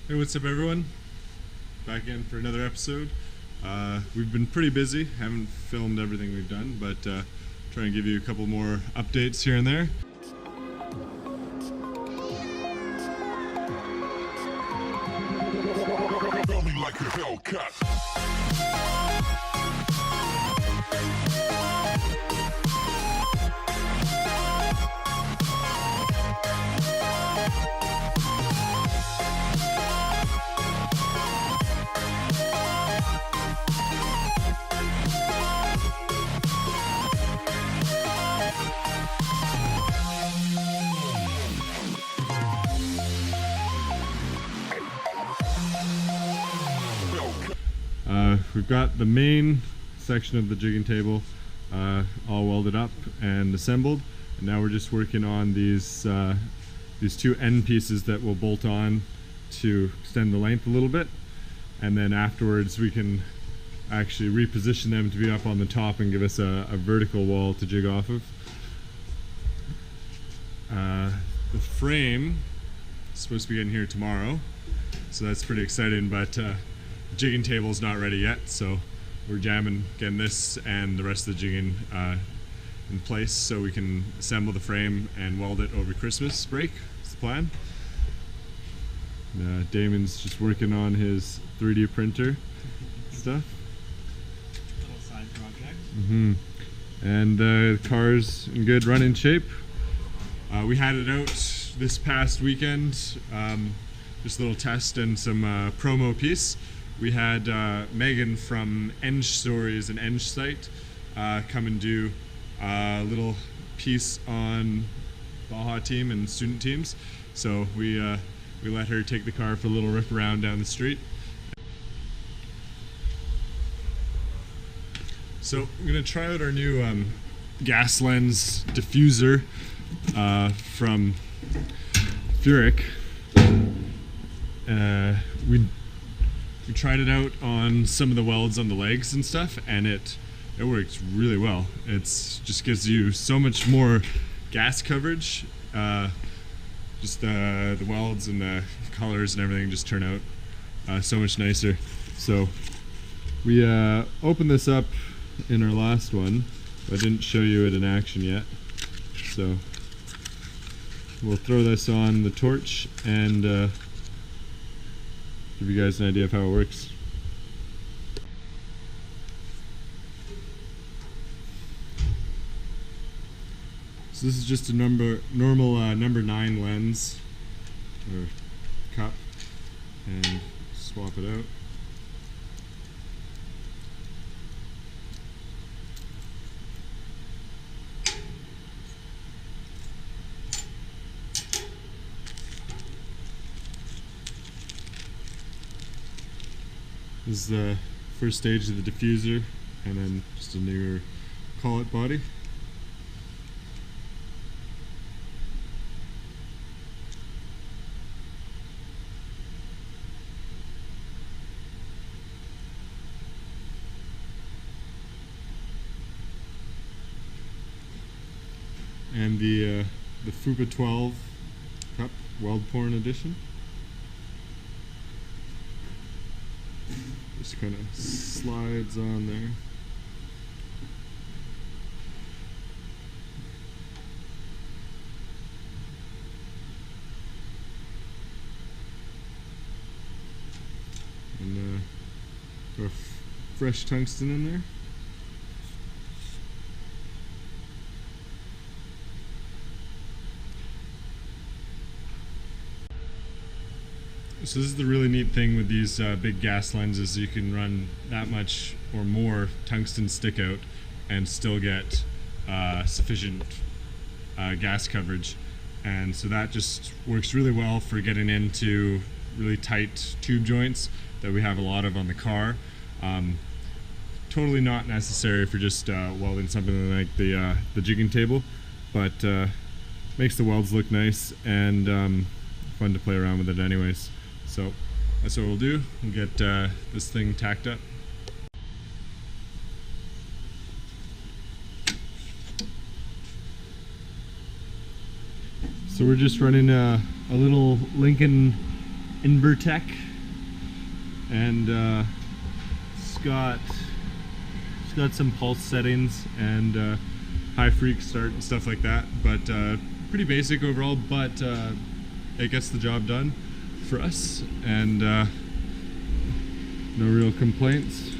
Hey, what's up everyone? Back again for another episode. We've been pretty busy, haven't filmed everything we've done, but trying to give you a couple more updates here and there. We've got the main section of the jigging table all welded up and assembled, and now we're just working on these two end pieces that will bolt on to extend the length a little bit, and then afterwards we can actually reposition them to be up on the top and give us a vertical wall to jig off of. The frame is supposed to be getting here tomorrow, so that's pretty exciting, but jigging table's not ready yet, so we're jamming getting this and the rest of the jigging in place so we can assemble the frame and weld it over Christmas break. That's the plan. Damon's just working on his 3D printer stuff. Little side project. And the car's in good running shape. We had it out this past weekend, just a little test and some promo piece. We had Megan from Eng Stories and Eng site come and do a little piece on Baja team and student teams. So we let her take the car for a little rip around down the street. So I'm gonna try out our new gas lens diffuser from Furic. We tried it out on some of the welds on the legs and stuff, and it works really well. It's just gives you so much more gas coverage. Just the welds and the colors and everything just turn out so much nicer. So we opened this up in our last one, but I didn't show you it in action yet. So we'll throw this on the torch and give you guys an idea of how it works. So this is just a normal number 9 lens or cup, and swap it out. This is the first stage of the diffuser, and then just a newer collet body. And the FUPA 12 cup weld porn edition. Just kind of slides on there. And throw fresh tungsten in there. So this is the really neat thing with these big gas lenses. You can run that much or more tungsten stick out and still get sufficient gas coverage, and so that just works really well for getting into really tight tube joints that we have a lot of on the car. Totally not necessary for just welding something like the jigging table, but makes the welds look nice and fun to play around with it anyways. So that's what we'll do. We'll get this thing tacked up. So we're just running a little Lincoln Invertech, and it's got some pulse settings and high freak start and stuff like that, but pretty basic overall, but it gets the job done for us, and no real complaints.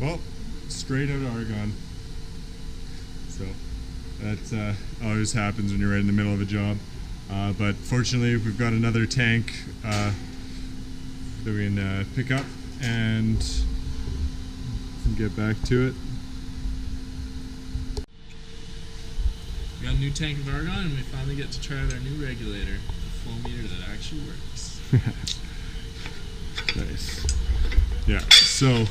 Well, straight out of Argonne. So that always happens when you're right in the middle of a job. But fortunately, we've got another tank that we can pick up and get back to it. We got a new tank of Argon, and we finally get to try out our new regulator, the flow meter that actually works. Nice. Yeah, so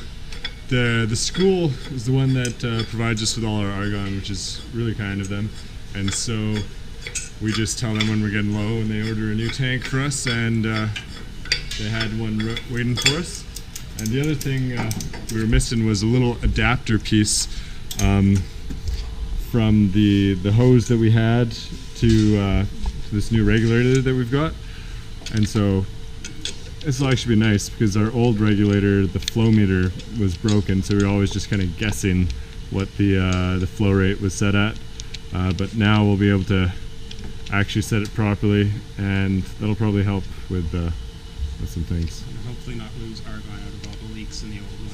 the school is the one that provides us with all our Argon, which is really kind of them. And so we just tell them when we're getting low, and they order a new tank for us, and they had one waiting for us. And the other thing we were missing was a little adapter piece from the hose that we had to this new regulator that we've got. And so this will actually be nice, because our old regulator, the flow meter, was broken, so we were always just kind of guessing what the flow rate was set at. But now we'll be able to actually set it properly, and that'll probably help with some things. And hopefully not lose Argon out of all the leaks in the old one.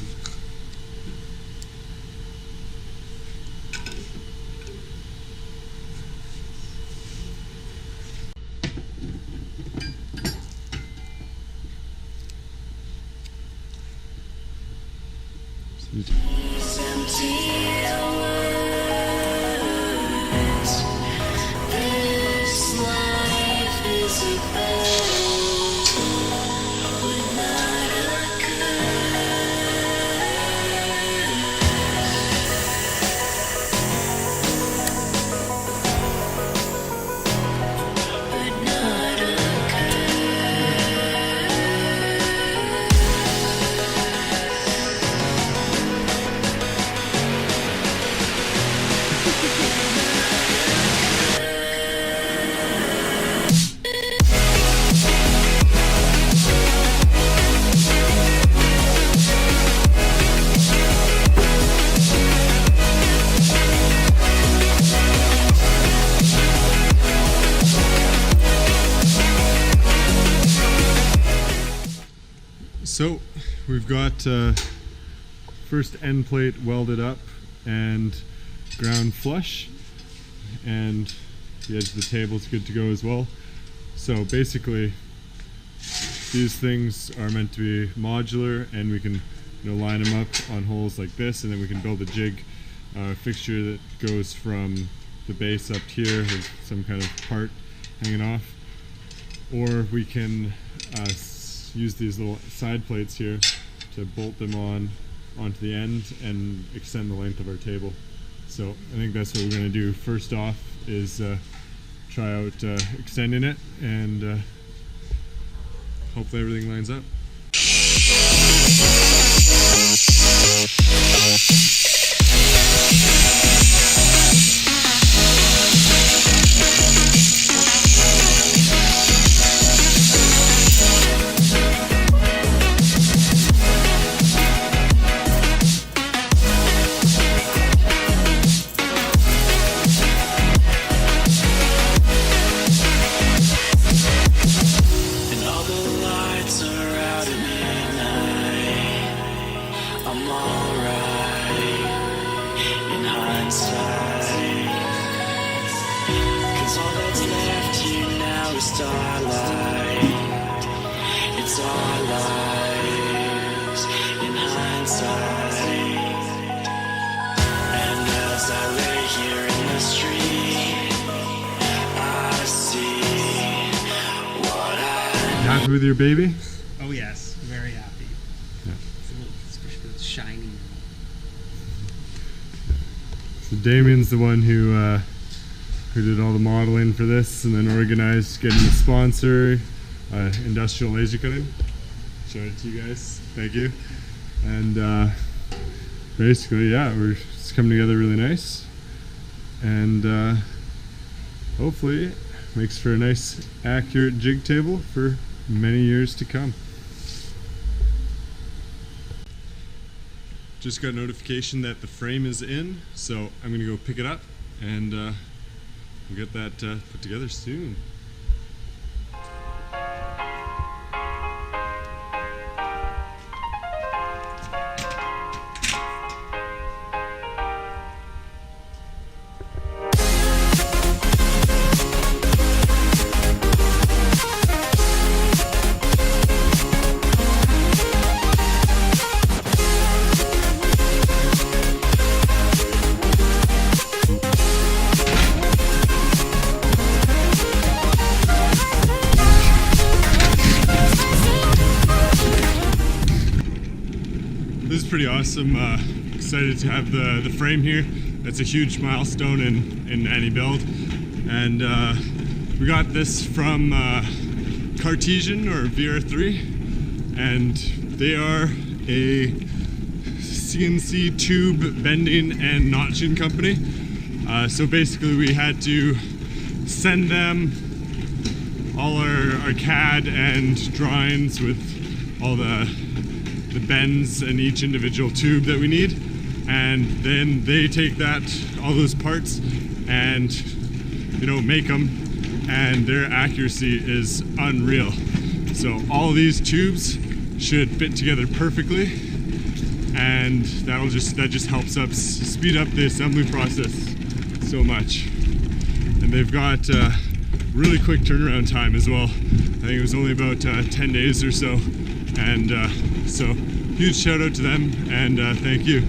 So we've got first end plate welded up and ground flush, and the edge of the table is good to go as well. So basically these things are meant to be modular, and we can line them up on holes like this, and then we can build a jig fixture that goes from the base up here with some kind of part hanging off, or we can use these little side plates here to bolt them onto the end and extend the length of our table. So I think that's what we're going to do first off, is try out extending it, and hopefully everything lines up. Happy with your baby? Oh yes, very happy. Yeah. It's a little, especially with shiny. So Damien's the one who did all the modeling for this, and then organized getting the sponsor, Industrial Laser Cutting. Show it to you guys. Thank you. And basically, yeah, it's coming together really nice, and hopefully makes for a nice, accurate jig table for many years to come. Just got notification that the frame is in, so I'm gonna go pick it up, and we'll get that put together soon. This is pretty awesome. Excited to have the frame here. That's a huge milestone in any build. And we got this from Cartesian, or VR3, and they are a CNC tube bending and notching company. So basically we had to send them all our CAD and drawings with all the bends in each individual tube that we need, and then they take all those parts and, you know, make them, and their accuracy is unreal. So all these tubes should fit together perfectly, and that just helps us speed up the assembly process so much. And they've got really quick turnaround time as well. I think it was only about 10 days or so. And so huge shout out to them, and thank you.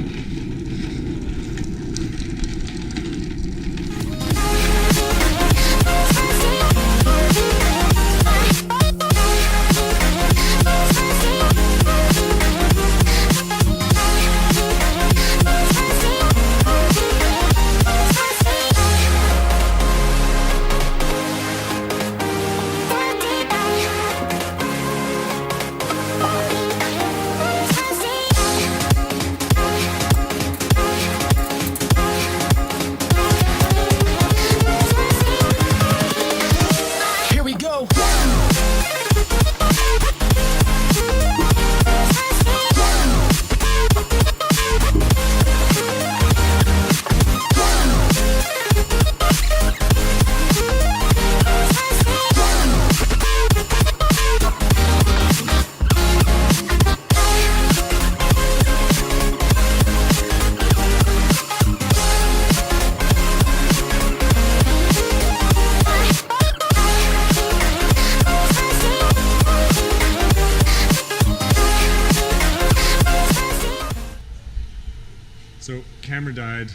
So camera died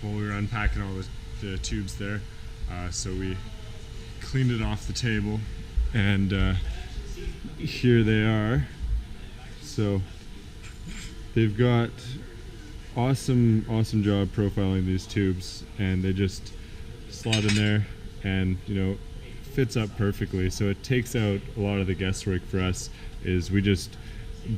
while we were unpacking all the tubes there, so we cleaned it off the table, and here they are. So they've got awesome job profiling these tubes, and they just slot in there and, you know, fits up perfectly. So it takes out a lot of the guesswork for us. Is we just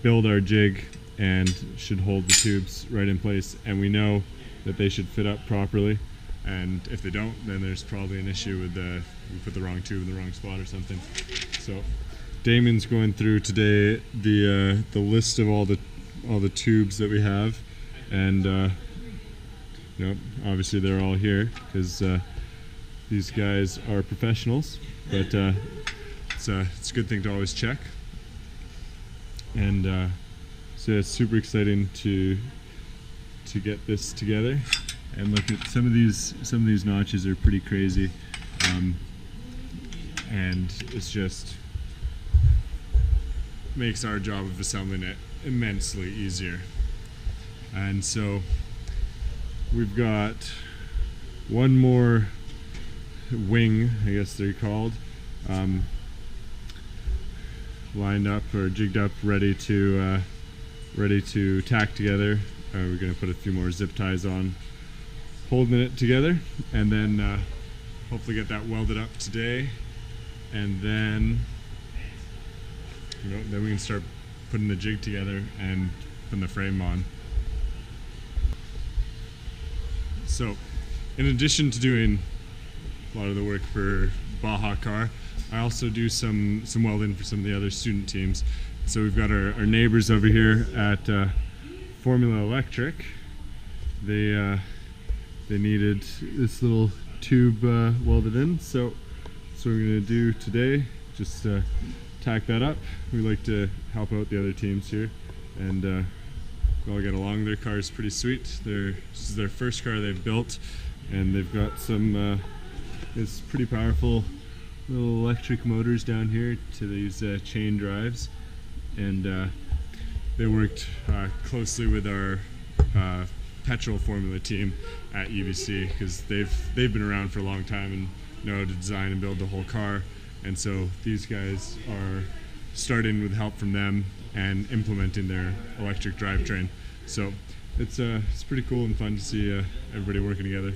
build our jig and should hold the tubes right in place, and we know that they should fit up properly. And if they don't, then there's probably an issue with we put the wrong tube in the wrong spot or something. So Damon's going through today the list of all the tubes that we have, and you know, obviously they're all here because these guys are professionals. But it's a good thing to always check. And so it's super exciting to get this together. And look at some of these notches are pretty crazy, and it's just makes our job of assembling it immensely easier. And so we've got one more wing, I guess they're called, lined up or jigged up, ready to tack together. We're going to put a few more zip ties on, holding it together, and then hopefully get that welded up today, and then, you know, then we can start putting the jig together and putting the frame on. So in addition to doing a lot of the work for Baja car, I also do some welding for some of the other student teams. So we've got our neighbors over here at Formula Electric. They needed this little tube welded in, so that's what we're going to do today. Just tack that up. We like to help out the other teams here, and we all get along. Their car is pretty sweet. This is their first car they've built, and they've got some it's pretty powerful little electric motors down here to these chain drives, and they worked closely with our petrol formula team at UBC, because they've been around for a long time and know how to design and build the whole car. And so these guys are starting with help from them and implementing their electric drivetrain. So it's pretty cool and fun to see everybody working together.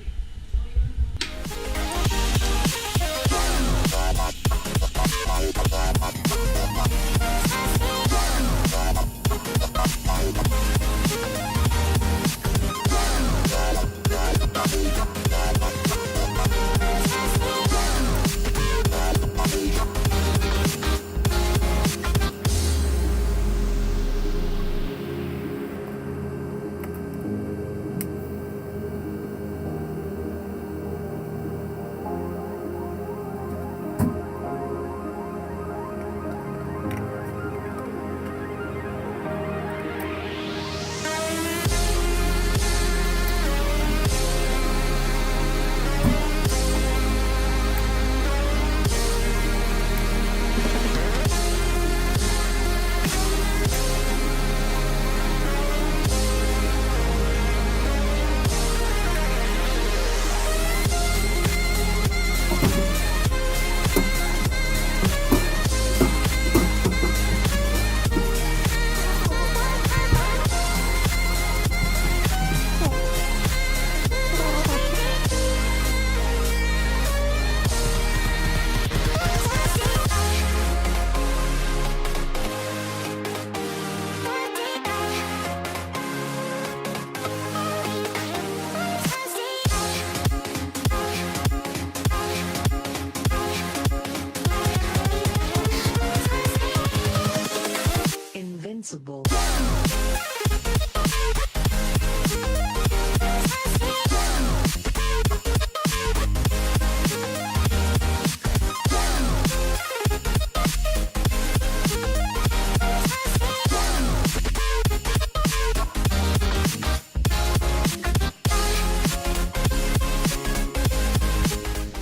Invincible.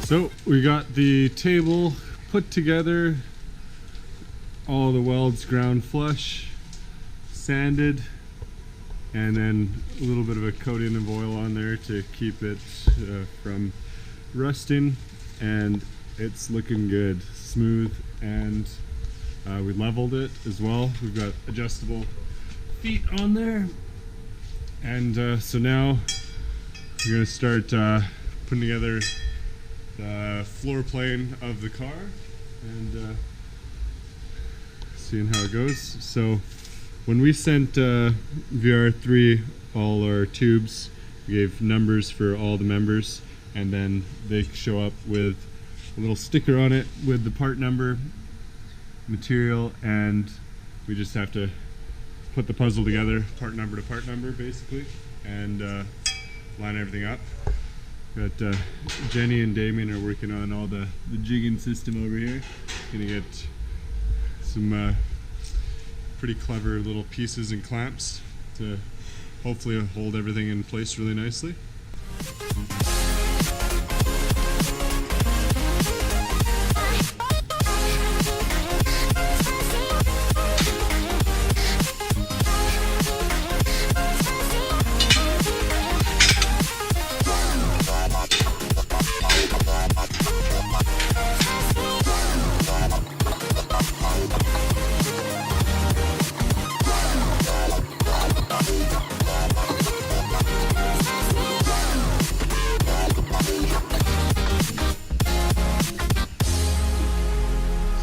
So we got the table put together, all the welds ground flush, sanded, and then a little bit of a coating of oil on there to keep it from rusting, and it's looking good, smooth and We leveled it as well. We've got adjustable feet on there. And so now we're going to start putting together the floor plane of the car and seeing how it goes. So when we sent VR3 all our tubes, we gave numbers for all the members, and then they show up with a little sticker on it with the part number, material, and we just have to put the puzzle together, part number to part number, basically, and line everything up. Got Jenny and Damien are working on all the jigging system over here. Gonna get some pretty clever little pieces and clamps to hopefully hold everything in place really nicely.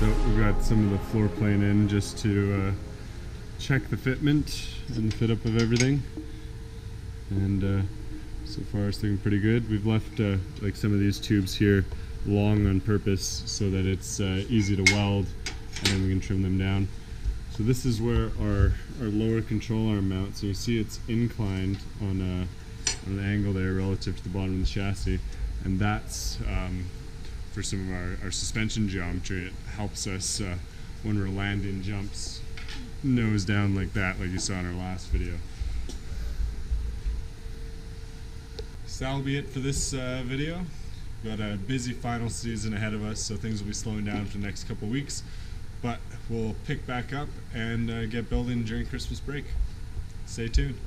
So we've got some of the floor plane in just to check the fitment and the fit up of everything, and so far it's looking pretty good. We've left like some of these tubes here long on purpose so that it's easy to weld, and then we can trim them down. So this is where our lower control arm mounts. So you see it's inclined on an angle there relative to the bottom of the chassis, and that's for some of our suspension geometry. It helps us when we're landing jumps nose down like that, like you saw in our last video. So that'll be it for this video. We've got a busy final season ahead of us, so things will be slowing down for the next couple weeks, but we'll pick back up and get building during Christmas break. Stay tuned.